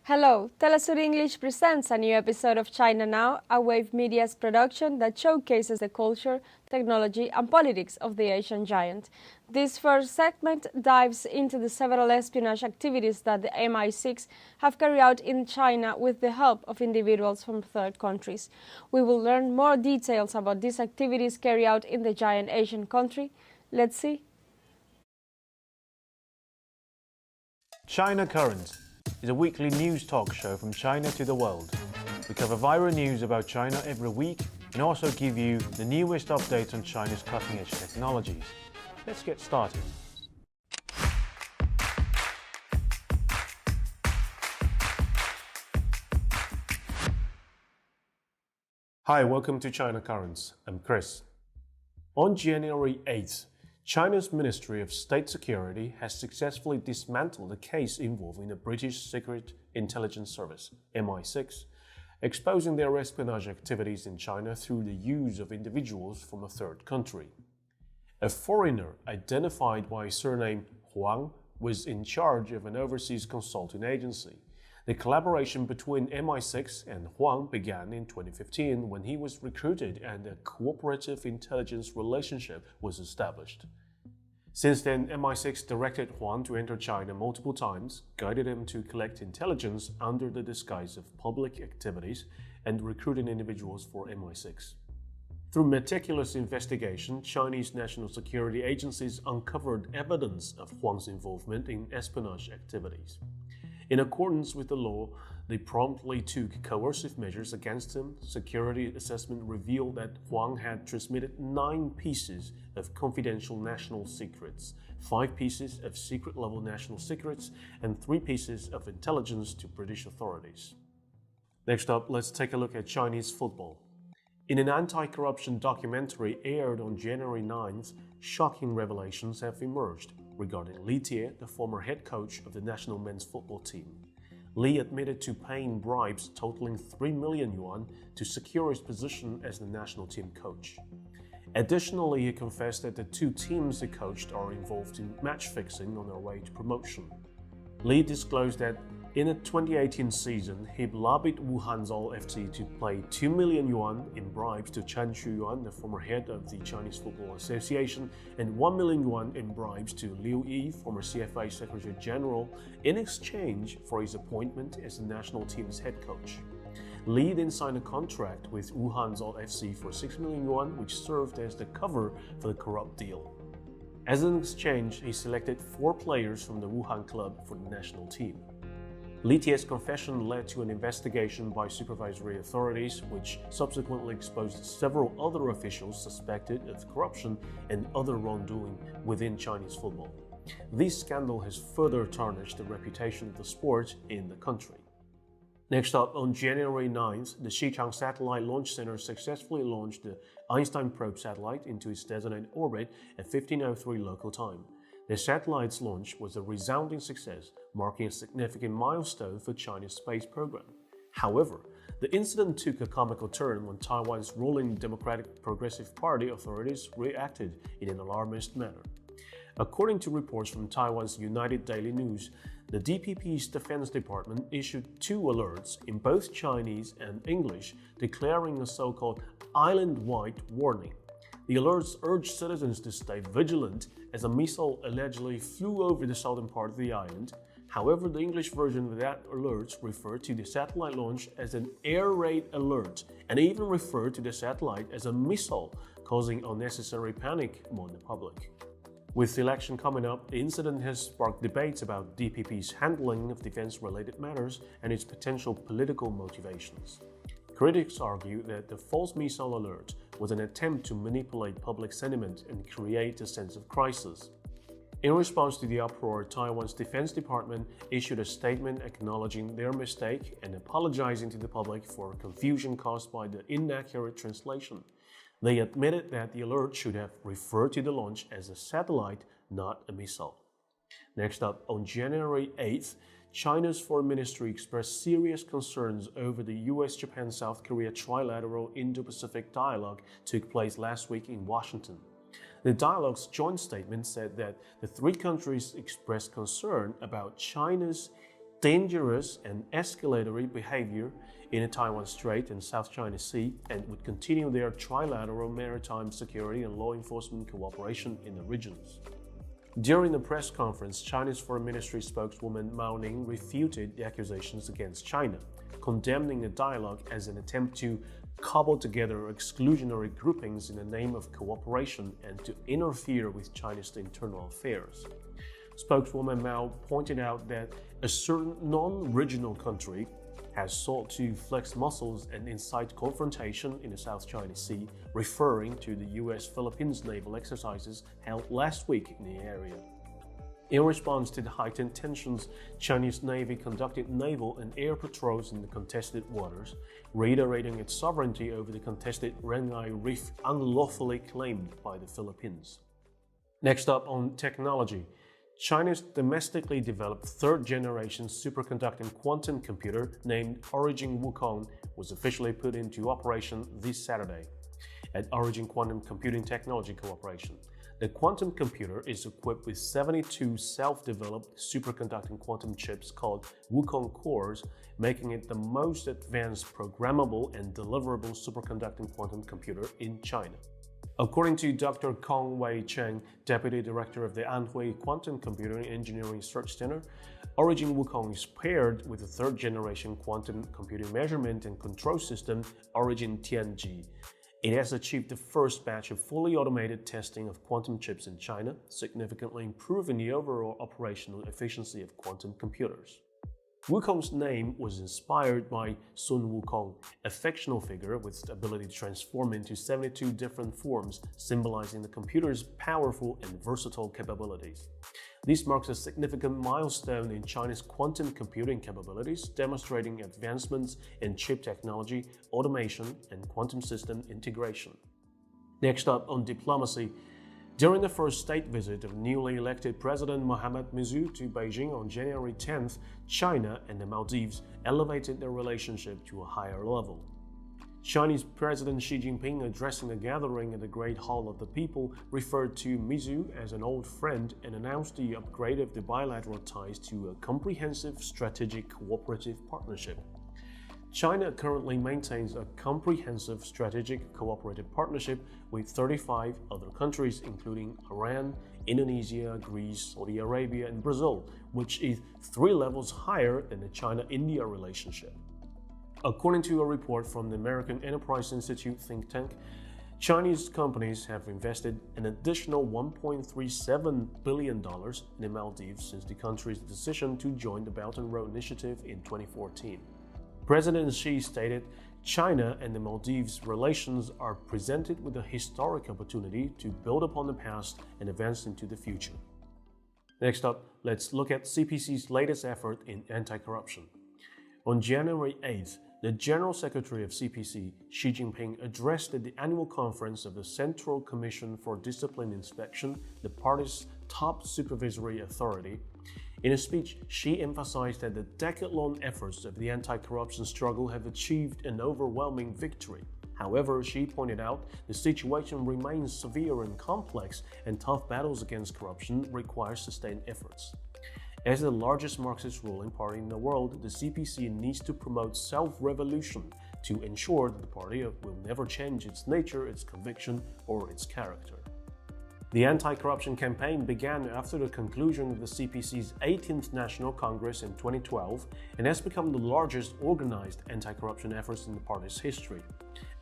Hello, teleSUR English presents a new episode of China Now, a Wave Media's production that showcases the culture, technology and politics of the Asian giant. This first segment dives into the several espionage activities that the MI6 have carried out in China with the help of individuals from third countries. We will learn more details about these activities carried out in the giant Asian country. Let's see. China Current is a weekly news talk show from China to the world. We cover viral news about China every week and also give you the newest updates on China's cutting-edge technologies. Let's get started. Hi, welcome to China Currents. I'm Chris. On January 8th, China's Ministry of State Security has successfully dismantled a case involving the British Secret Intelligence Service, MI6, exposing their espionage activities in China through the use of individuals from a third country. A foreigner identified by surname Huang was in charge of an overseas consulting agency. The collaboration between MI6 and Huang began in 2015 when he was recruited and a cooperative intelligence relationship was established. Since then, MI6 directed Huang to enter China multiple times, guided him to collect intelligence under the disguise of public activities, and recruiting individuals for MI6. Through meticulous investigation, Chinese national security agencies uncovered evidence of Huang's involvement in espionage activities. In accordance with the law, they promptly took coercive measures against him. Security assessment revealed that Huang had transmitted 9 pieces of confidential national secrets, 5 pieces of secret-level national secrets, and 3 pieces of intelligence to British authorities. Next up, let's take a look at Chinese football. In an anti-corruption documentary aired on January 9th, shocking revelations have emerged regarding Li Tie, the former head coach of the national men's football team. Li admitted to paying bribes totaling 3 million yuan to secure his position as the national team coach. Additionally, he confessed that the 2 teams he coached are involved in match fixing on their way to promotion. Li disclosed that in the 2018 season, he lobbied Wuhan's FC to pay 2 million yuan in bribes to Chen Chuyuan, the former head of the Chinese Football Association, and 1 million yuan in bribes to Liu Yi, former CFA Secretary General, in exchange for his appointment as the national team's head coach. Li then signed a contract with Wuhan's FC for 6 million yuan, which served as the cover for the corrupt deal. As an exchange, he selected 4 players from the Wuhan club for the national team. Li Tie's confession led to an investigation by supervisory authorities, which subsequently exposed several other officials suspected of corruption and other wrongdoing within Chinese football. This scandal has further tarnished the reputation of the sport in the country. Next up, on January 9th, the Xichang Satellite Launch Center successfully launched the Einstein probe satellite into its designated orbit at 15:03 local time. The satellite's launch was a resounding success, marking a significant milestone for China's space program. However, the incident took a comical turn when Taiwan's ruling Democratic Progressive Party authorities reacted in an alarmist manner. According to reports from Taiwan's United Daily News, the DPP's Defense Department issued 2 alerts in both Chinese and English, declaring a so-called island-wide warning. The alerts urged citizens to stay vigilant as a missile allegedly flew over the southern part of the island. However, the English version of that alert referred to the satellite launch as an air raid alert and even referred to the satellite as a missile, causing unnecessary panic among the public. With the election coming up, the incident has sparked debates about DPP's handling of defense-related matters and its potential political motivations. Critics argue that the false missile alert was an attempt to manipulate public sentiment and create a sense of crisis. In response to the uproar, Taiwan's Defense Department issued a statement acknowledging their mistake and apologizing to the public for confusion caused by the inaccurate translation. They admitted that the alert should have referred to the launch as a satellite, not a missile. Next up, on January 8th, China's Foreign Ministry expressed serious concerns over the US-Japan-South Korea trilateral Indo-Pacific dialogue took place last week in Washington. The dialogue's joint statement said that the 3 countries expressed concern about China's dangerous and escalatory behavior in the Taiwan Strait and South China Sea, and would continue their trilateral maritime security and law enforcement cooperation in the regions. During the press conference, China's Foreign Ministry spokeswoman Mao Ning refuted the accusations against China, condemning the dialogue as an attempt to cobble together exclusionary groupings in the name of cooperation and to interfere with China's internal affairs. Spokeswoman Mao pointed out that a certain non-regional country has sought to flex muscles and incite confrontation in the South China Sea, referring to the US-Philippines naval exercises held last week in the area. In response to the heightened tensions, Chinese Navy conducted naval and air patrols in the contested waters, reiterating its sovereignty over the contested Renai Reef unlawfully claimed by the Philippines. Next up on technology, China's domestically developed third-generation superconducting quantum computer named Origin Wukong was officially put into operation this Saturday at Origin Quantum Computing Technology Corporation. The quantum computer is equipped with 72 self-developed superconducting quantum chips called Wukong cores, making it the most advanced programmable and deliverable superconducting quantum computer in China. According to Dr. Kong Wei Cheng, Deputy Director of the Anhui Quantum Computing Engineering Research Center, Origin Wukong is paired with the third-generation quantum computing measurement and control system, Origin Tianji. It has achieved the first batch of fully automated testing of quantum chips in China, significantly improving the overall operational efficiency of quantum computers. Wukong's name was inspired by Sun Wukong, a fictional figure with the ability to transform into 72 different forms, symbolizing the computer's powerful and versatile capabilities. This marks a significant milestone in China's quantum computing capabilities, demonstrating advancements in chip technology, automation, and quantum system integration. Next up on diplomacy, during the first state visit of newly elected President Mohamed Muizzu to Beijing on January 10th, China and the Maldives elevated their relationship to a higher level. Chinese President Xi Jinping, addressing a gathering at the Great Hall of the People, referred to Muizzu as an old friend and announced the upgrade of the bilateral ties to a comprehensive strategic cooperative partnership. China currently maintains a comprehensive strategic cooperative partnership with 35 other countries, including Iran, Indonesia, Greece, Saudi Arabia, and Brazil, which is 3 levels higher than the China-India relationship. According to a report from the American Enterprise Institute think tank, Chinese companies have invested an additional $1.37 billion in the Maldives since the country's decision to join the Belt and Road Initiative in 2014. President Xi stated, China and the Maldives' relations are presented with a historic opportunity to build upon the past and advance into the future. Next up, let's look at CPC's latest effort in anti-corruption. On January 8th, the General Secretary of CPC, Xi Jinping, addressed at the annual conference of the Central Commission for Discipline Inspection, the party's top supervisory authority. In a speech, Xi emphasized that the decade-long efforts of the anti-corruption struggle have achieved an overwhelming victory. However, Xi pointed out the situation remains severe and complex, and tough battles against corruption require sustained efforts. As the largest Marxist ruling party in the world, the CPC needs to promote self-revolution to ensure that the party will never change its nature, its conviction, or its character. The anti-corruption campaign began after the conclusion of the CPC's 18th National Congress in 2012 and has become the largest organized anti-corruption efforts in the party's history.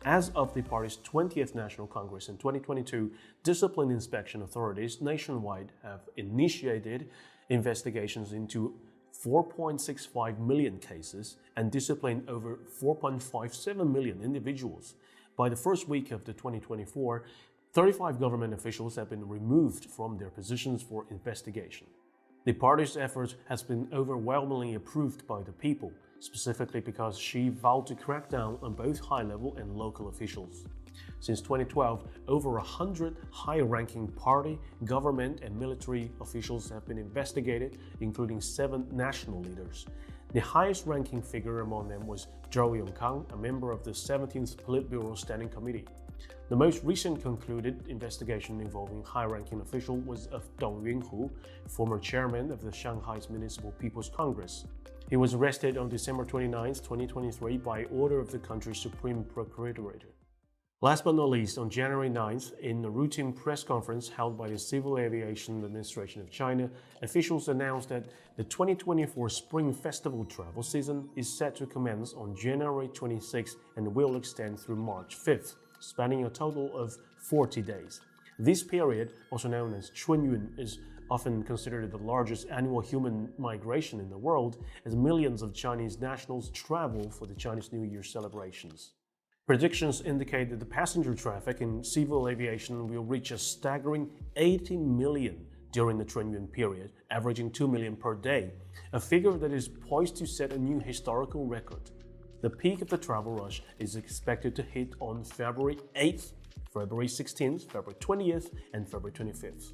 As of the party's 20th National Congress in 2022, discipline inspection authorities nationwide have initiated investigations into 4.65 million cases and disciplined over 4.57 million individuals. By the first week of the 2024, 35 government officials have been removed from their positions for investigation. The party's effort has been overwhelmingly approved by the people, specifically because Xi vowed to crack down on both high-level and local officials. Since 2012, over 100 high-ranking party, government, and military officials have been investigated, including 7 national leaders. The highest-ranking figure among them was Zhou Yongkang, a member of the 17th Politburo Standing Committee. The most recent concluded investigation involving high-ranking official was of Dong Yunhu, former chairman of the Shanghai's Municipal People's Congress. He was arrested on December 29, 2023 by order of the country's Supreme Procurator. Last but not least, on January 9th, in a routine press conference held by the Civil Aviation Administration of China, officials announced that the 2024 Spring Festival travel season is set to commence on January 26th and will extend through March 5th, spanning a total of 40 days. This period, also known as Chunyun, is often considered the largest annual human migration in the world, as millions of Chinese nationals travel for the Chinese New Year celebrations. Predictions indicate that the passenger traffic in civil aviation will reach a staggering 80 million during the Chunyun period, averaging 2 million per day, a figure that is poised to set a new historical record. The peak of the travel rush is expected to hit on February 8th, February 16th, February 20th, and February 25th.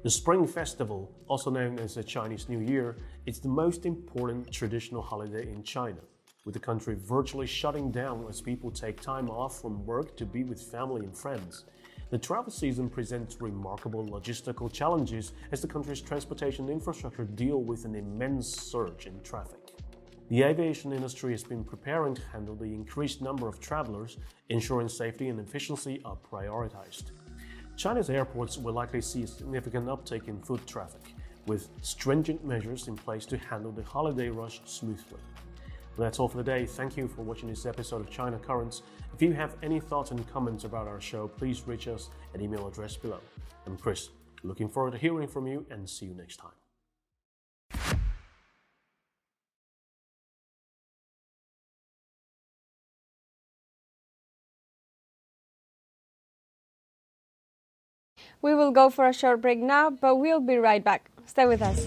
The Spring Festival, also known as the Chinese New Year, is the most important traditional holiday in China, with the country virtually shutting down as people take time off from work to be with family and friends. The travel season presents remarkable logistical challenges as the country's transportation infrastructure deals with an immense surge in traffic. The aviation industry has been preparing to handle the increased number of travelers, ensuring safety and efficiency are prioritized. China's airports will likely see a significant uptake in foot traffic, with stringent measures in place to handle the holiday rush smoothly. That's all for today. Thank you for watching this episode of China Currents. If you have any thoughts and comments about our show, please reach us at email address below. I'm Chris, looking forward to hearing from you, and see you next time. We will go for a short break now, but we'll be right back. Stay with us.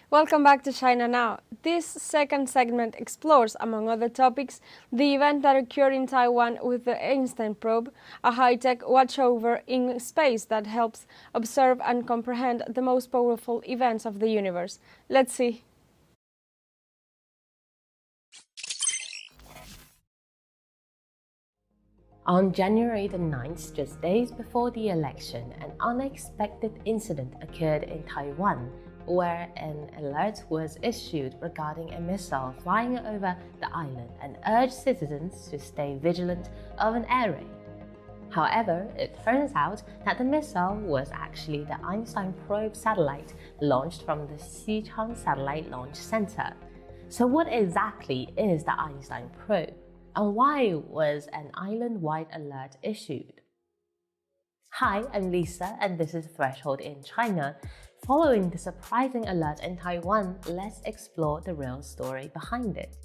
Welcome back to China Now. This second segment explores, among other topics, the event that occurred in Taiwan with the Einstein probe, a high-tech watchover in space that helps observe and comprehend the most powerful events of the universe. Let's see. On January the 9th, just days before the election, an unexpected incident occurred in Taiwan, where an alert was issued regarding a missile flying over the island and urged citizens to stay vigilant of an air raid. However, it turns out that the missile was actually the Einstein probe satellite launched from the Xichang Satellite Launch Center. So what exactly is the Einstein probe, and why was an island-wide alert issued? Hi, I'm Lisa, and this is Threshold in China. Following the surprising alert in Taiwan, let's explore the real story behind it.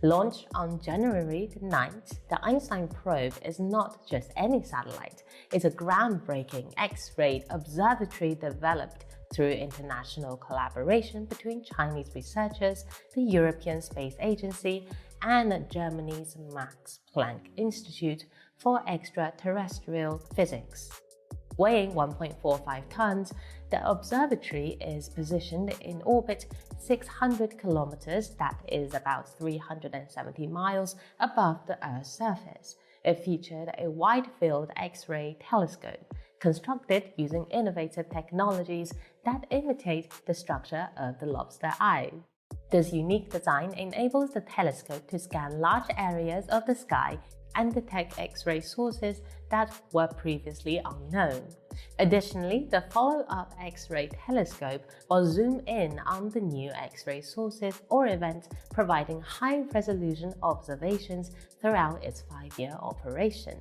Launched on January 9th, the Einstein probe is not just any satellite. It's a groundbreaking X-ray observatory developed through international collaboration between Chinese researchers, the European Space Agency, and Germany's Max Planck Institute for Extraterrestrial Physics. Weighing 1.45 tons, the observatory is positioned in orbit 600 kilometers, that is about 370 miles above the Earth's surface. It featured a wide-field X-ray telescope, constructed using innovative technologies that imitate the structure of the lobster eye. This unique design enables the telescope to scan large areas of the sky and detect X-ray sources that were previously unknown. Additionally, the follow-up X-ray telescope will zoom in on the new X-ray sources or events, providing high-resolution observations throughout its 5-year operation.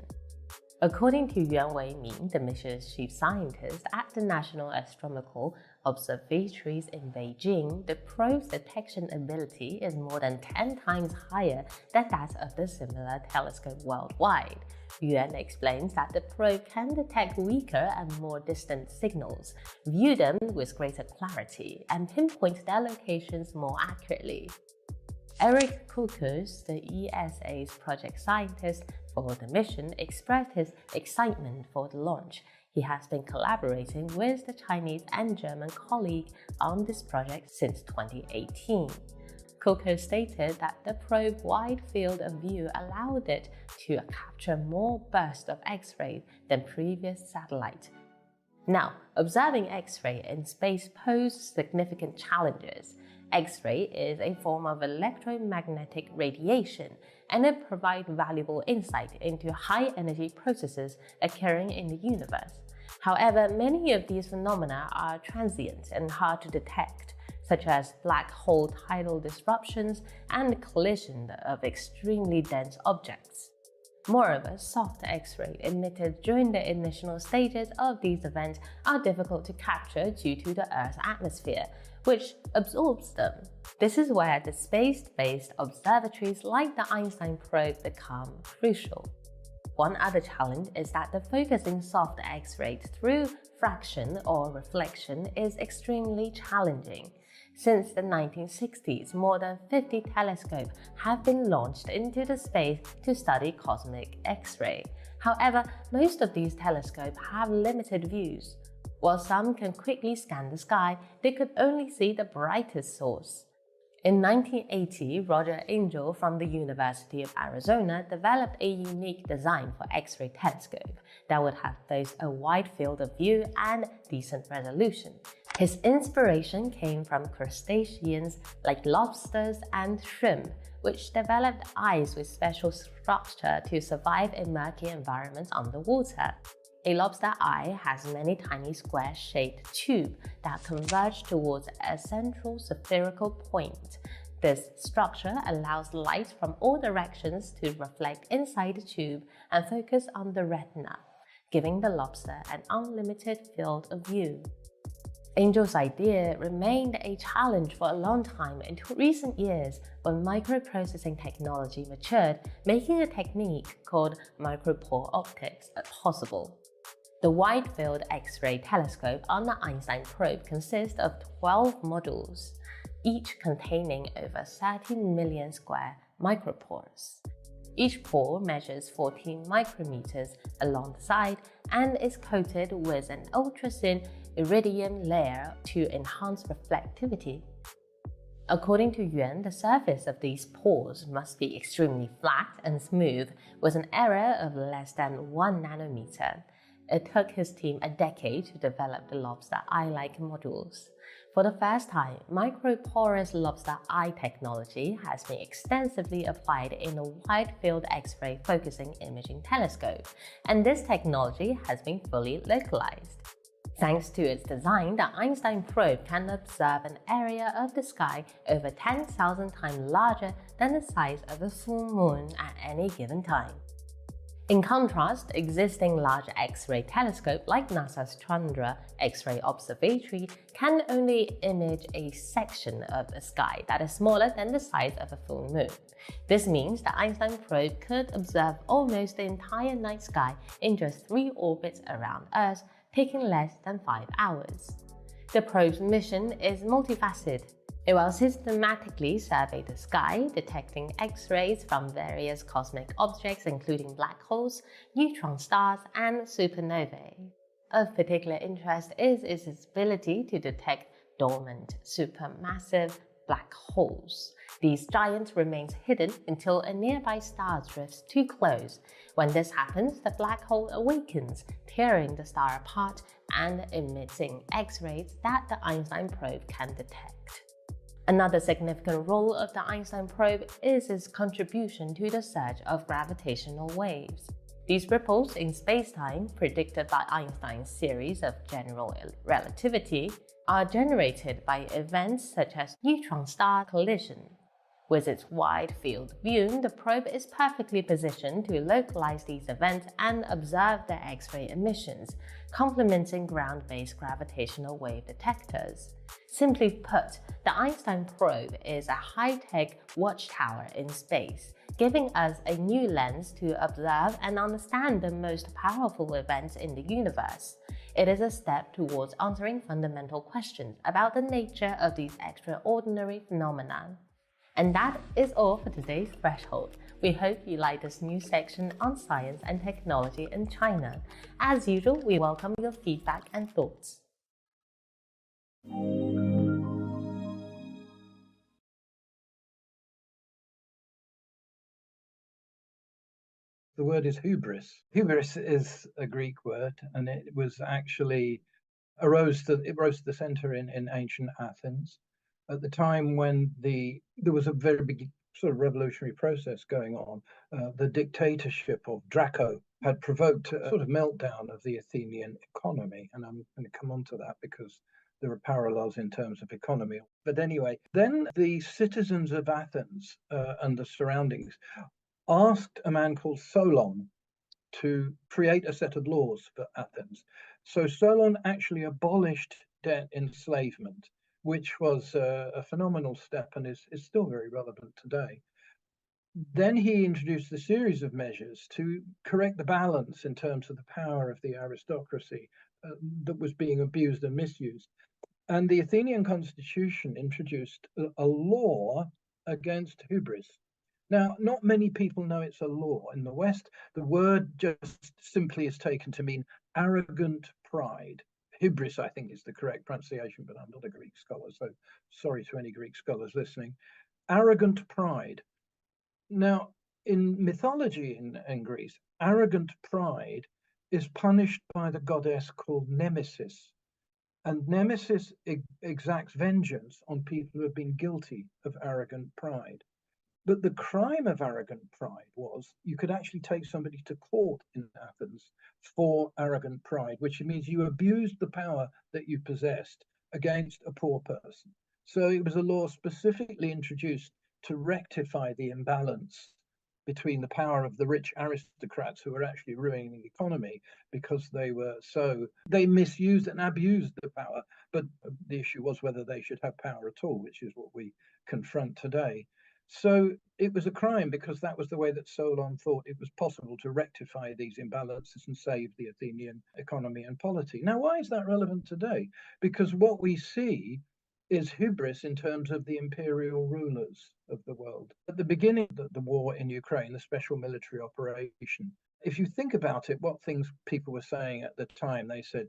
According to Yuan Weimin, the mission's chief scientist at the National Astronomical Observatories in Beijing, the probe's detection ability is more than 10 times higher than that of the similar telescope worldwide. Yuan explains that the probe can detect weaker and more distant signals, view them with greater clarity, and pinpoint their locations more accurately. Eric Kukus, the ESA's project scientist for the mission, expressed his excitement for the launch. He has been collaborating with the Chinese and German colleague on this project since 2018. Coco stated that the probe's wide field of view allowed it to capture more bursts of X-ray than previous satellites. Now, observing X-ray in space poses significant challenges. X-ray is a form of electromagnetic radiation, and it provides valuable insight into high-energy processes occurring in the universe. However, many of these phenomena are transient and hard to detect, such as black hole tidal disruptions and collision of extremely dense objects. Moreover, soft X-ray emitted during the initial stages of these events are difficult to capture due to the Earth's atmosphere, which absorbs them. This is where the space-based observatories like the Einstein probe become crucial. One other challenge is that the focusing soft X-rays through fraction or reflection is extremely challenging. Since the 1960s, more than 50 telescopes have been launched into the space to study cosmic X-ray. However, most of these telescopes have limited views. While some can quickly scan the sky, they could only see the brightest source. In 1980, Roger Angel from the University of Arizona developed a unique design for X-ray telescope that would have both a wide field of view and decent resolution. His inspiration came from crustaceans like lobsters and shrimp, which developed eyes with special structure to survive in murky environments underwater. A lobster eye has many tiny square-shaped tubes that converge towards a central spherical point. This structure allows light from all directions to reflect inside the tube and focus on the retina, giving the lobster an unlimited field of view. Angel's idea remained a challenge for a long time until recent years when microprocessing technology matured, making a technique called micropore optics possible. The wide-field X-ray telescope on the Einstein probe consists of 12 modules, each containing over 30 million square micropores. Each pore measures 14 micrometers along the side and is coated with an ultra-thin iridium layer to enhance reflectivity. According to Yuan, the surface of these pores must be extremely flat and smooth with an error of less than 1 nanometer. It took his team a decade to develop the lobster eye-like modules. For the first time, microporous lobster eye technology has been extensively applied in a wide-field X-ray focusing imaging telescope, and this technology has been fully localized. Thanks to its design, the Einstein probe can observe an area of the sky over 10,000 times larger than the size of a full moon at any given time. In contrast, existing large X-ray telescopes like NASA's Chandra X-ray Observatory can only image a section of the sky that is smaller than the size of a full moon. This means the Einstein probe could observe almost the entire night sky in just 3 orbits around Earth, taking less than 5 hours. The probe's mission is multifaceted. It will systematically survey the sky, detecting X-rays from various cosmic objects including black holes, neutron stars, and supernovae. Of particular interest is its ability to detect dormant, supermassive black holes. These giants remain hidden until a nearby star drifts too close. When this happens, the black hole awakens, tearing the star apart and emitting X-rays that the Einstein probe can detect. Another significant role of the Einstein probe is its contribution to the search of gravitational waves. These ripples in spacetime, predicted by Einstein's series of general relativity, are generated by events such as neutron star collision. With its wide field of view, the probe is perfectly positioned to localize these events and observe their X-ray emissions, complementing ground-based gravitational wave detectors. Simply put, the Einstein probe is a high-tech watchtower in space, giving us a new lens to observe and understand the most powerful events in the universe. It is a step towards answering fundamental questions about the nature of these extraordinary phenomena. And that is all for today's Threshold. We hope you like this new section on science and technology in China. As usual, we welcome your feedback and thoughts. The word is hubris. Hubris is a Greek word, and it was actually rose to the center in ancient Athens at the time when there was a very big sort of revolutionary process going on. The dictatorship of Draco had provoked a sort of meltdown of the Athenian economy, and I'm going to come on to that because there are parallels in terms of economy. But anyway, then the citizens of Athens and the surroundings asked a man called Solon to create a set of laws for Athens. So Solon actually abolished debt enslavement, which was a phenomenal step and is still very relevant today. Then he introduced a series of measures to correct the balance in terms of the power of the aristocracy that was being abused and misused. And the Athenian constitution introduced a law against hubris. Now, not many people know it's a law. In the West, the word just simply is taken to mean arrogant pride. Hubris, I think, is the correct pronunciation, but I'm not a Greek scholar, so sorry to any Greek scholars listening. Arrogant pride. Now, in mythology in Greece, arrogant pride is punished by the goddess called Nemesis. And Nemesis exacts vengeance on people who have been guilty of arrogant pride. But the crime of arrogant pride was you could actually take somebody to court in Athens for arrogant pride, which means you abused the power that you possessed against a poor person. So it was a law specifically introduced to rectify the imbalance between the power of the rich aristocrats who were actually ruining the economy because they misused and abused the power. But the issue was whether they should have power at all, which is what we confront today. So it was a crime because that was the way that Solon thought it was possible to rectify these imbalances and save the Athenian economy and polity. Now, why is that relevant today? Because what we see is hubris in terms of the imperial rulers of the world. At the beginning of the war in Ukraine, the special military operation, if you think about it, what things people were saying at the time, they said,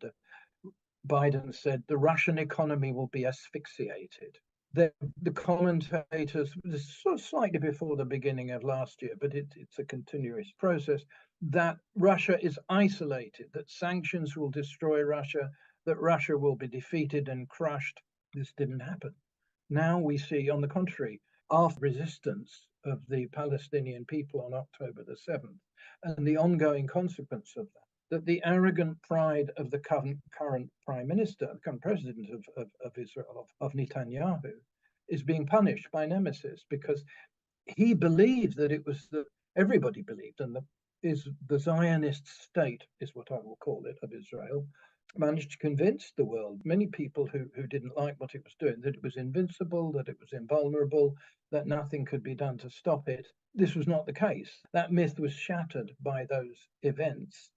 Biden said, the Russian economy will be asphyxiated. The commentators, sort of slightly before the beginning of last year, but it's a continuous process, that Russia is isolated, that sanctions will destroy Russia, that Russia will be defeated and crushed. This didn't happen. Now we see, on the contrary, after resistance of the Palestinian people on October the 7th, and the ongoing consequence of that the arrogant pride of the current prime minister, the current president of Israel, of Netanyahu, is being punished by Nemesis because he believed that it was everybody believed, and the Zionist state is what I will call it, of Israel, managed to convince the world, many people who didn't like what it was doing, that it was invincible, that it was invulnerable, that nothing could be done to stop it. This was not the case. That myth was shattered by those events.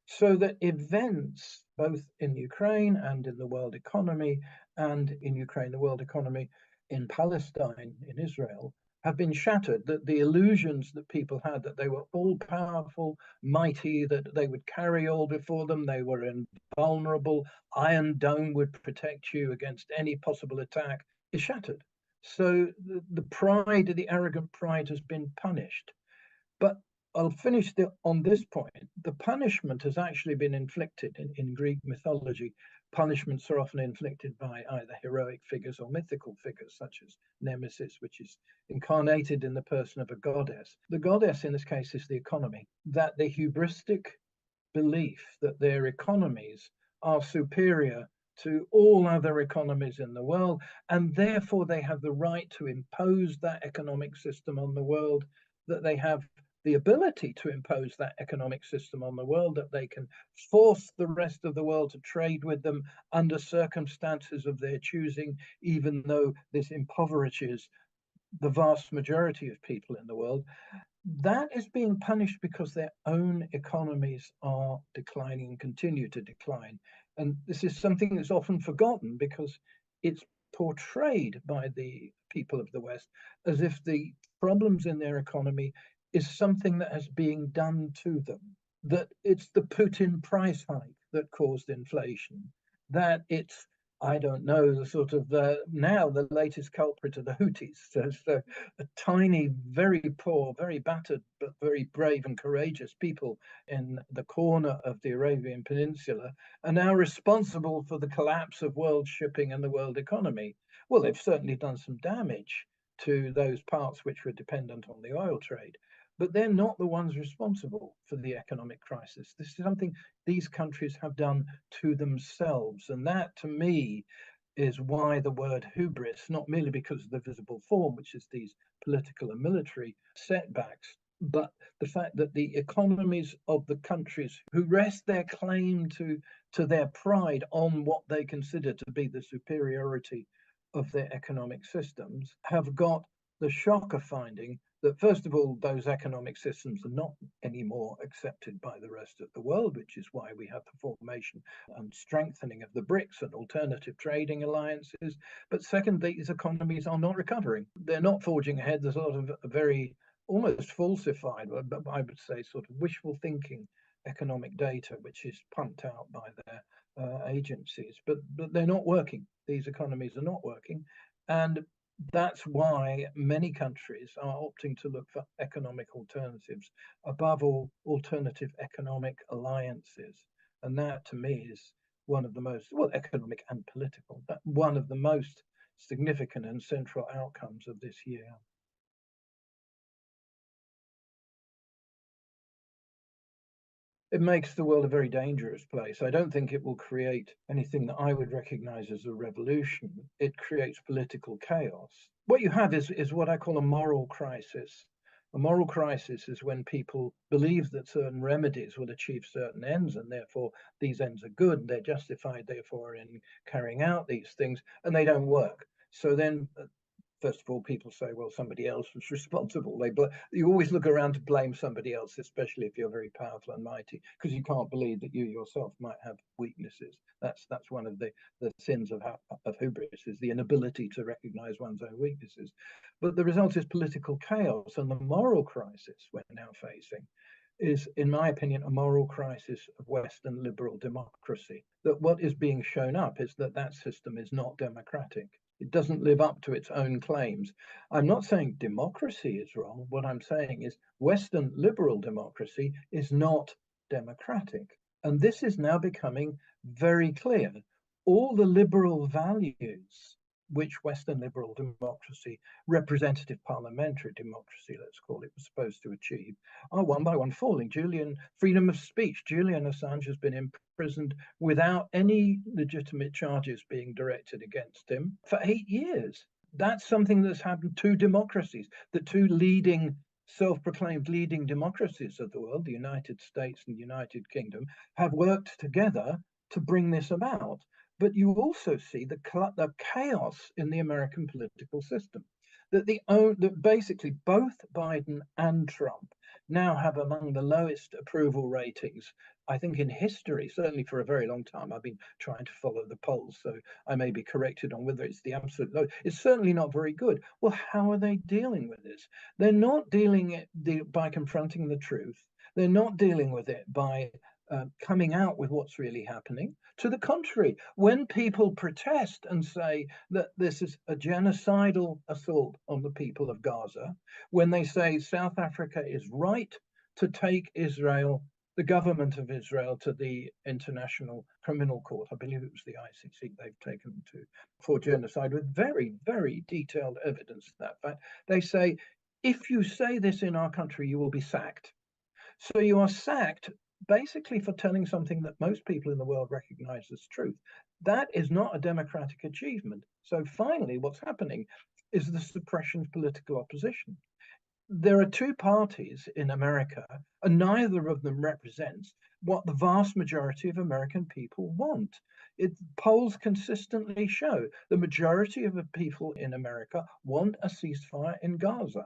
So that events, both in Ukraine and in the world economy, and in Ukraine, the world economy, in Palestine, in Israel, have been shattered, that the illusions that people had, that they were all powerful, mighty, that they would carry all before them, they were invulnerable, Iron Dome would protect you against any possible attack, is shattered. So the arrogant pride has been punished. But I'll finish on this point. The punishment has actually been inflicted in Greek mythology. Punishments are often inflicted by either heroic figures or mythical figures, such as Nemesis, which is incarnated in the person of a goddess. The goddess, in this case, is the economy, that the hubristic belief that their economies are superior to all other economies in the world, and therefore they have the right to impose that economic system on the world, that they have the ability to impose that economic system on the world, that they can force the rest of the world to trade with them under circumstances of their choosing, even though this impoverishes the vast majority of people in the world. That is being punished because their own economies are declining and continue to decline. And this is something that's often forgotten because it's portrayed by the people of the West as if the problems in their economy is something that is being done to them, that it's the Putin price hike that caused inflation, that it's, I don't know, the sort of now the latest culprit are the Houthis. So a tiny, very poor, very battered, but very brave and courageous people in the corner of the Arabian Peninsula are now responsible for the collapse of world shipping and the world economy. Well, they've certainly done some damage to those parts which were dependent on the oil trade, but they're not the ones responsible for the economic crisis. This is something these countries have done to themselves. And that, to me, is why the word hubris, not merely because of the visible form, which is these political and military setbacks, but the fact that the economies of the countries who rest their claim to their pride on what they consider to be the superiority of their economic systems have got the shock of finding that, first of all, those economic systems are not anymore accepted by the rest of the world, which is why we have the formation and strengthening of the BRICS and alternative trading alliances. But second, these economies are not recovering. They're not forging ahead. There's a lot of very almost falsified, but I would say sort of wishful thinking economic data, which is pumped out by their agencies. But they're not working. These economies are not working. And that's why many countries are opting to look for economic alternatives, above all, alternative economic alliances. And that, to me, is one of the most, well, economic and political, but one of the most significant and central outcomes of this year. It makes the world a very dangerous place. I don't think it will create anything that I would recognize as a revolution. It creates political chaos. What you have is what I call a moral crisis. A moral crisis is when people believe that certain remedies will achieve certain ends, and therefore these ends are good, and they're justified, therefore, in carrying out these things, and they don't work. So then first of all, people say, well, somebody else was responsible. You always look around to blame somebody else, especially if you're very powerful and mighty, because you can't believe that you yourself might have weaknesses. That's one of the sins of hubris, is the inability to recognize one's own weaknesses. But the result is political chaos, and the moral crisis we're now facing is, in my opinion, a moral crisis of Western liberal democracy. That what is being shown up is that system is not democratic. It doesn't live up to its own claims. I'm not saying democracy is wrong. What I'm saying is Western liberal democracy is not democratic. And this is now becoming very clear. All the liberal values which Western liberal democracy, representative parliamentary democracy, let's call it, was supposed to achieve, are one by one falling. Freedom of speech. Julian Assange has been imprisoned without any legitimate charges being directed against him for 8 years. That's something that's happened to democracies. The two leading, self-proclaimed leading democracies of the world, the United States and the United Kingdom, have worked together to bring this about. But you also see the chaos in the American political system. That basically both Biden and Trump now have among the lowest approval ratings, I think, in history, certainly for a very long time. I've been trying to follow the polls, so I may be corrected on whether it's the absolute low. It's certainly not very good. Well, how are they dealing with this? They're not dealing it by confronting the truth. They're not dealing with it by coming out with what's really happening. To the contrary, when people protest and say that this is a genocidal assault on the people of Gaza, when they say South Africa is right to take Israel, the government of Israel, to the International Criminal Court, I believe it was the ICC they've taken to, for genocide, with very, very detailed evidence of that fact, they say, if you say this in our country, you will be sacked. So you are sacked basically for telling something that most people in the world recognize as truth. That is not a democratic achievement. So finally, what's happening is the suppression of political opposition. There are two parties in America, and neither of them represents what the vast majority of American people want. Polls consistently show the majority of the people in America want a ceasefire in Gaza.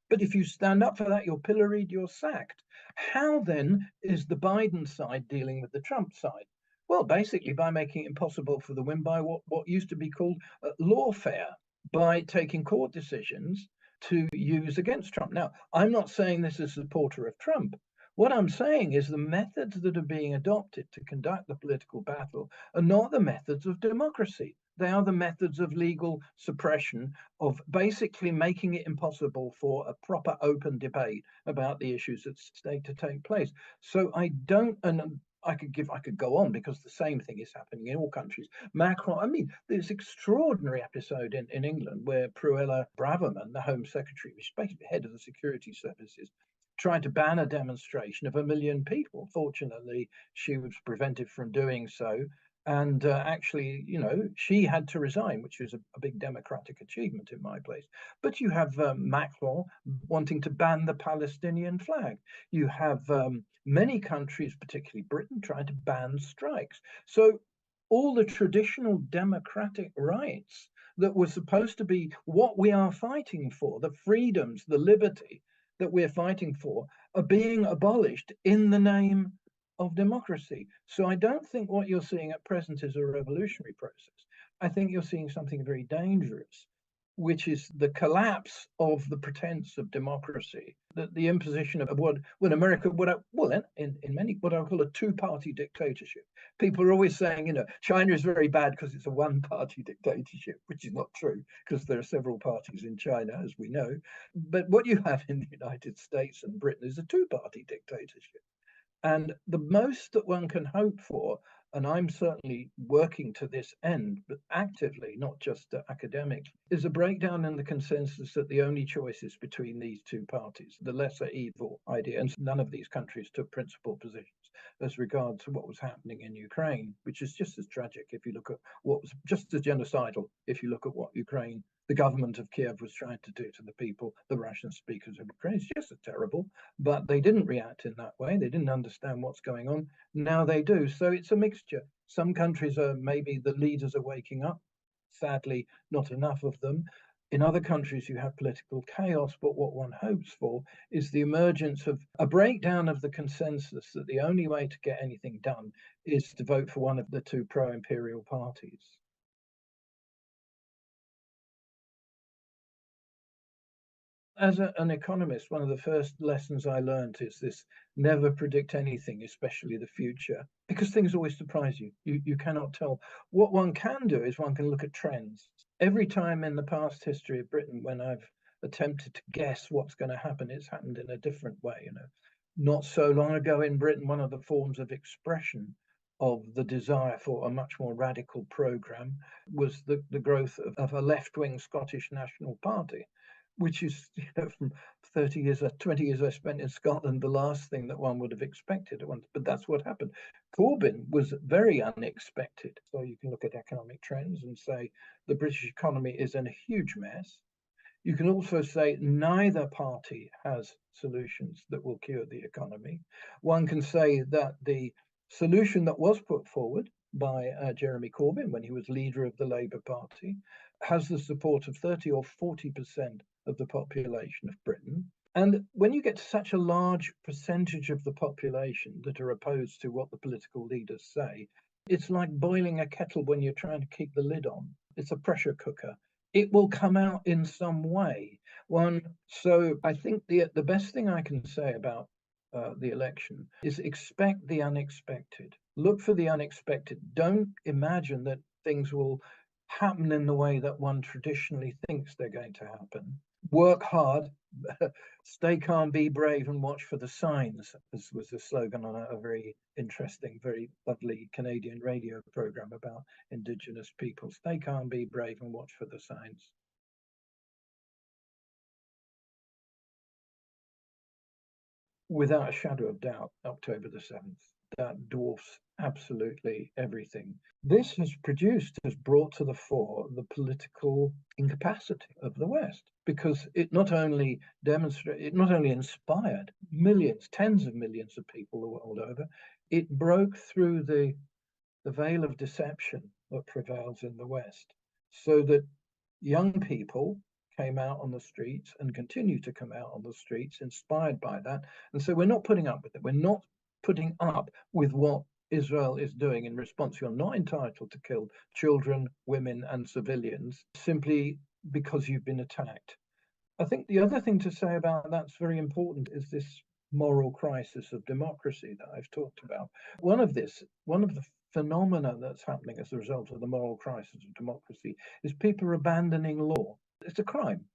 But if you stand up for that, you're pilloried, you're sacked. How then is the Biden side dealing with the Trump side? Well, basically by making it impossible for the win by what used to be called lawfare, by taking court decisions to use against Trump. Now, I'm not saying this as a supporter of Trump. What I'm saying is the methods that are being adopted to conduct the political battle are not the methods of democracy. They are the methods of legal suppression, of basically making it impossible for a proper open debate about the issues at stake to take place. So I don't, and I could go on because the same thing is happening in all countries. Macron, I mean, this extraordinary episode in England where Pruella Braverman, the Home Secretary, was basically head of the security services, tried to ban a demonstration of 1 million people. Fortunately, she was prevented from doing so. And actually, she had to resign, which is a big democratic achievement in my place. But you have Macron wanting to ban the Palestinian flag. You have many countries, particularly Britain, trying to ban strikes. So all the traditional democratic rights that were supposed to be what we are fighting for, the freedoms, the liberty that we're fighting for, are being abolished in the name of democracy. So I don't think what you're seeing at present is a revolutionary process. I think you're seeing something very dangerous, which is the collapse of the pretense of democracy, that the imposition of what America would, in many, what I call a two-party dictatorship. People are always saying, China is very bad because it's a one-party dictatorship, which is not true, because there are several parties in China, as we know. But what you have in the United States and Britain is a two-party dictatorship. And the most that one can hope for, and I'm certainly working to this end, but actively, not just academically, is a breakdown in the consensus that the only choice is between these two parties, the lesser evil idea. And none of these countries took principal positions as regards to what was happening in Ukraine, which is just as tragic if you look at what was just as genocidal, if you look at what the government of Kiev was trying to do to the people, the Russian speakers of Ukraine. It's just as terrible, but they didn't react in that way. They didn't understand what's going on. Now they do. So it's a mixture. Some countries are, maybe the leaders are waking up. Sadly, not enough of them. In other countries, you have political chaos, but what one hopes for is the emergence of a breakdown of the consensus that the only way to get anything done is to vote for one of the two pro-imperial parties. As an economist, one of the first lessons I learned is this: never predict anything, especially the future, because things always surprise you. You cannot tell. What one can do is one can look at trends. Every time in the past history of Britain, when I've attempted to guess what's going to happen, it's happened in a different way. Not so long ago in Britain, one of the forms of expression of the desire for a much more radical programme was the growth of a left-wing Scottish National Party, which is, from 30 years, 20 years I spent in Scotland, the last thing that one would have expected at once. But that's what happened. Corbyn was very unexpected. So you can look at economic trends and say the British economy is in a huge mess. You can also say neither party has solutions that will cure the economy. One can say that the solution that was put forward by Jeremy Corbyn when he was leader of the Labour Party has the support of 30 or 40% of the population of Britain. And when you get to such a large percentage of the population that are opposed to what the political leaders say, it's like boiling a kettle when you're trying to keep the lid on. It's a pressure cooker. It will come out in some way. So I think the best thing I can say about the election is expect the unexpected. Look for the unexpected. Don't imagine that things will happen in the way that one traditionally thinks they're going to happen. Work hard, stay calm, be brave, and watch for the signs, as was the slogan on a very interesting, very lovely Canadian radio program about Indigenous people. Stay calm, be brave, and watch for the signs. Without a shadow of doubt, October the 7th. That dwarfs absolutely everything. This has brought to the fore the political incapacity of the West, because it not only inspired millions, tens of millions of people the world over, it broke through the veil of deception that prevails in the West, so that young people came out on the streets and continue to come out on the streets inspired by that. And so we're not putting up with it. We're not putting up with what Israel is doing in response. You're not entitled to kill children, women, and civilians simply because you've been attacked. I think the other thing to say about that's very important is this moral crisis of democracy that I've talked about. One of the phenomena that's happening as a result of the moral crisis of democracy is people are abandoning law. It's a crime.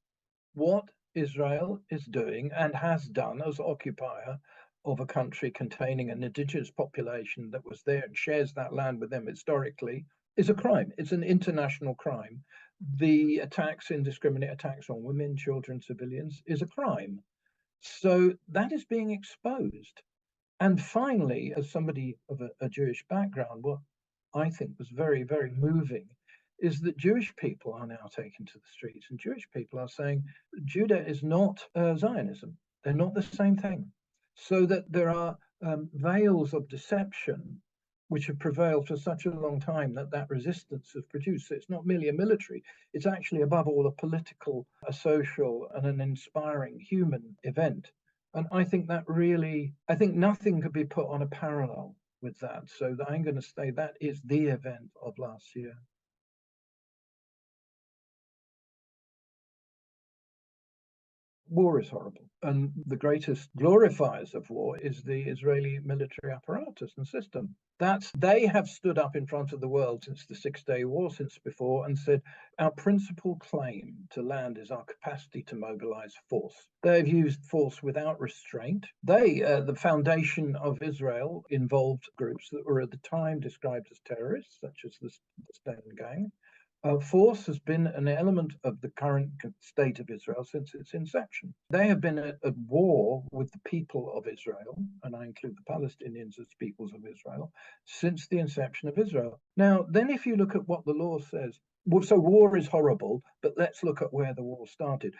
What Israel is doing and has done as occupier of a country containing an indigenous population that was there and shares that land with them historically is a crime. It's an international crime. The indiscriminate attacks on women, children, civilians is a crime. So that is being exposed. And finally, as somebody of a Jewish background, what I think was very, very moving is that Jewish people are now taken to the streets, and Jewish people are saying Judah is not Zionism. They're not the same thing. So that there are veils of deception which have prevailed for such a long time that resistance has produced. So it's not merely a military, it's actually above all a political, a social, and an inspiring human event. And I think nothing could be put on a parallel with that. So I'm going to say that is the event of last year. War is horrible. And the greatest glorifiers of war is the Israeli military apparatus and system. They have stood up in front of the world since the Six-Day War, since before, and said, our principal claim to land is our capacity to mobilize force. They've used force without restraint. The foundation of Israel involved groups that were at the time described as terrorists, such as the Stone Gang. Force has been an element of the current state of Israel since its inception. They have been at war with the people of Israel, and I include the Palestinians as peoples of Israel, since the inception of Israel. Now, then if you look at what the law says, so war is horrible, but let's look at where the war started.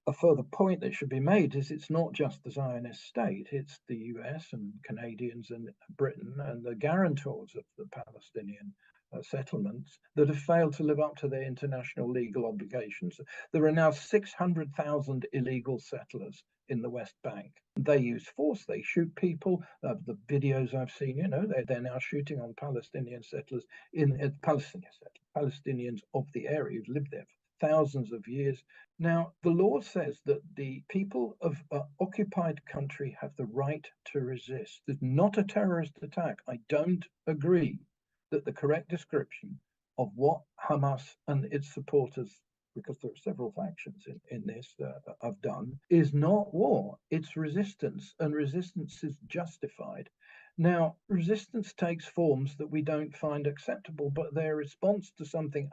A further point that should be made is it's not just the Zionist state, it's the US and Canadians and Britain and the guarantors of the Palestinian settlements that have failed to live up to their international legal obligations. There are now 600,000 illegal settlers in the West Bank. They use force, they shoot people. The videos I've seen, they're now shooting on Palestinian settlers, Palestinians of the area who've lived there for thousands of years. Now, the law says that the people of an occupied country have the right to resist. It's not a terrorist attack. I don't agree that the correct description of what Hamas and its supporters, because there are several factions in this, have done, is not war, it's resistance, and resistance is justified. Now, resistance takes forms that we don't find acceptable, but their response to something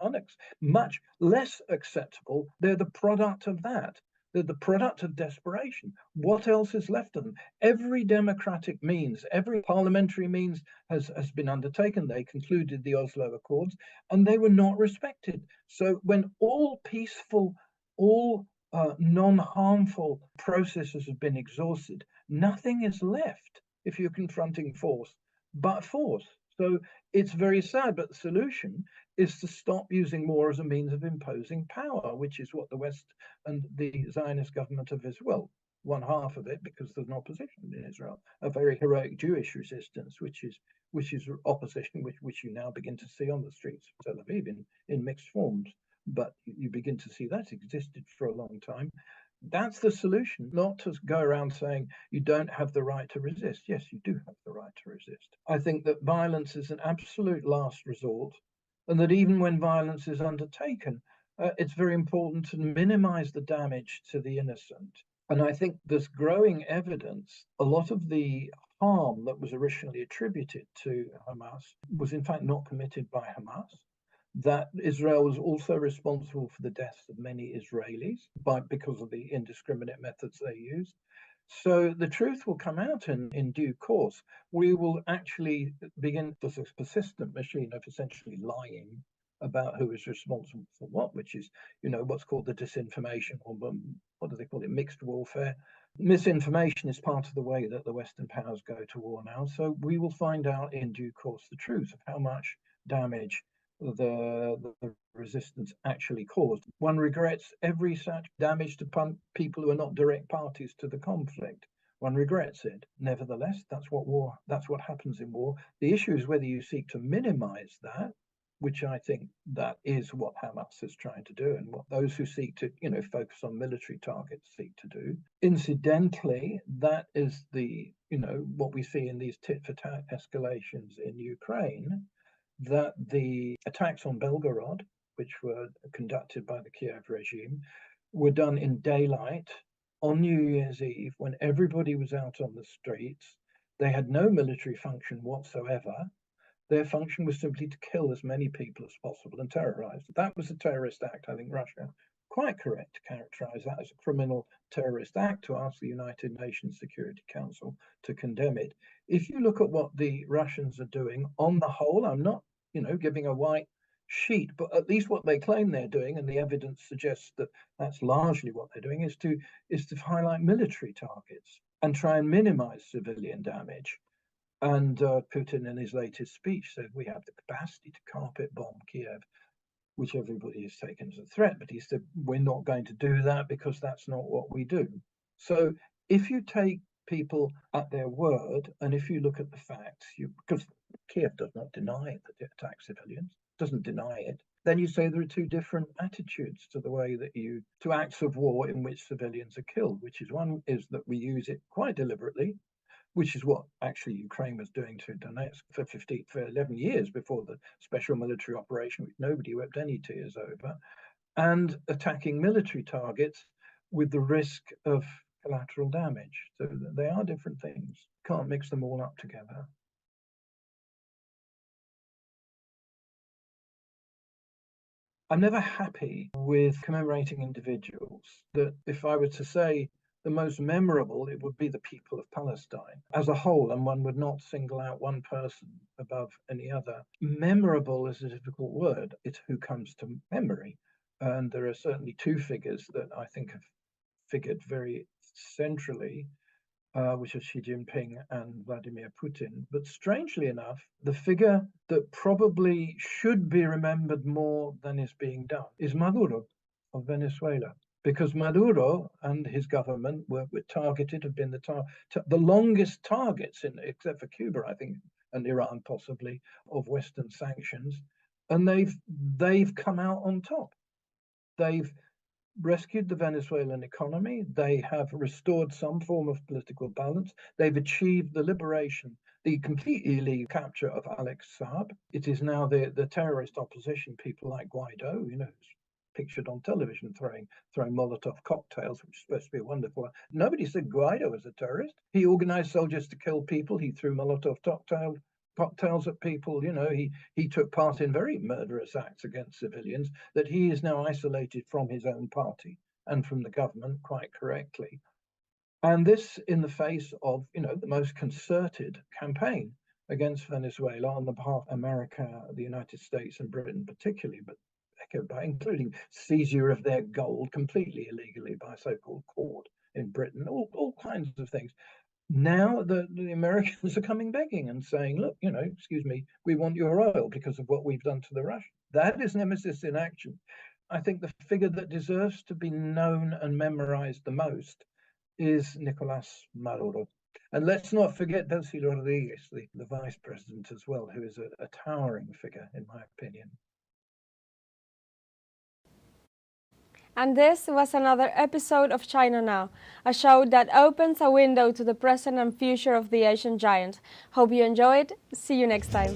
much less acceptable, they're the product of that. They're the product of desperation. What else is left of them? Every democratic means, every parliamentary means has been undertaken. They concluded the Oslo Accords, and they were not respected. So when all peaceful, all non-harmful processes have been exhausted, nothing is left if you're confronting force but force. So it's very sad, but the solution is to stop using war as a means of imposing power, which is what the West and the Zionist government of Israel, one half of it, because there's an opposition in Israel, a very heroic Jewish resistance, which is opposition, which you now begin to see on the streets of Tel Aviv in mixed forms. But you begin to see that existed for a long time. That's the solution, not to go around saying you don't have the right to resist. Yes, you do have the right to resist. I think that violence is an absolute last resort, and that even when violence is undertaken, it's very important to minimize the damage to the innocent. And I think there's growing evidence, a lot of the harm that was originally attributed to Hamas was in fact not committed by Hamas, that Israel was also responsible for the deaths of many Israelis because of the indiscriminate methods they used. So the truth will come out in due course. We will actually begin this persistent machine of essentially lying about who is responsible for what, which is, what's called the disinformation, or what do they call it, mixed warfare. Misinformation is part of the way that the Western powers go to war now. So we will find out in due course the truth of how much damage the resistance actually caused. One regrets every such damage to people who are not direct parties to the conflict. One regrets it. Nevertheless, that's what happens in war. The issue is whether you seek to minimize that which I think that is what Hamas is trying to do and what those who seek to, focus on military targets seek to do. Incidentally, that is what we see in these tit-for-tat escalations in Ukraine, that the attacks on Belgorod, which were conducted by the Kiev regime, were done in daylight on New Year's Eve when everybody was out on the streets. They had no military function whatsoever. Their function was simply to kill as many people as possible and terrorize. That was a terrorist act. I think Russia, quite correct to characterize that as a criminal terrorist act, to ask the United Nations Security Council to condemn it. If you look at what the Russians are doing, on the whole, I'm not, giving a white sheet, but at least what they claim they're doing, and the evidence suggests that that's largely what they're doing, is to highlight military targets and try and minimize civilian damage. And Putin, in his latest speech, said we have the capacity to carpet bomb Kiev, which everybody has taken as a threat. But he said we're not going to do that because that's not what we do. So if you take people at their word, and if you look at the facts, because Kiev does not deny that it attacks civilians, doesn't deny it, then you say there are two different attitudes to the way that to acts of war in which civilians are killed, which is one is that we use it quite deliberately, which is what actually Ukraine was doing to Donetsk for 11 years before the special military operation, which nobody wept any tears over, and attacking military targets with the risk of collateral damage. So they are different things. Can't mix them all up together. I'm never happy with commemorating individuals. That if I were to say the most memorable, it would be the people of Palestine as a whole, and one would not single out one person above any other. Memorable is a difficult word. It's who comes to memory. And there are certainly two figures that I think have figured very centrally, which are Xi Jinping and Vladimir Putin. But strangely enough, the figure that probably should be remembered more than is being done is Maduro of Venezuela. Because Maduro and his government were targeted, have been the longest targets, except for Cuba, I think, and Iran possibly, of Western sanctions. And they've come out on top. They've rescued the Venezuelan economy. They have restored some form of political balance. They've achieved the liberation, the complete illegal capture of Alex Saab. It is now the terrorist opposition, people like Guaido, pictured on television throwing Molotov cocktails, which is supposed to be wonderful. Nobody said Guaido was a terrorist. He organized soldiers to kill people. He threw Molotov cocktails at people. He took part in very murderous acts against civilians that he is now isolated from his own party and from the government, quite correctly. And this in the face of, the most concerted campaign against Venezuela on the behalf of America, the United States, and Britain particularly, but by including seizure of their gold completely illegally by a so-called court in Britain, all kinds of things. Now the Americans are coming begging and saying, look, excuse me, we want your oil because of what we've done to the Russians. That is nemesis in action. I think the figure that deserves to be known and memorized the most is Nicolás Maduro. And let's not forget Delcy Rodriguez, the vice president as well, who is a towering figure, in my opinion. And this was another episode of China Now, a show that opens a window to the present and future of the Asian giant. Hope you enjoyed. See you next time.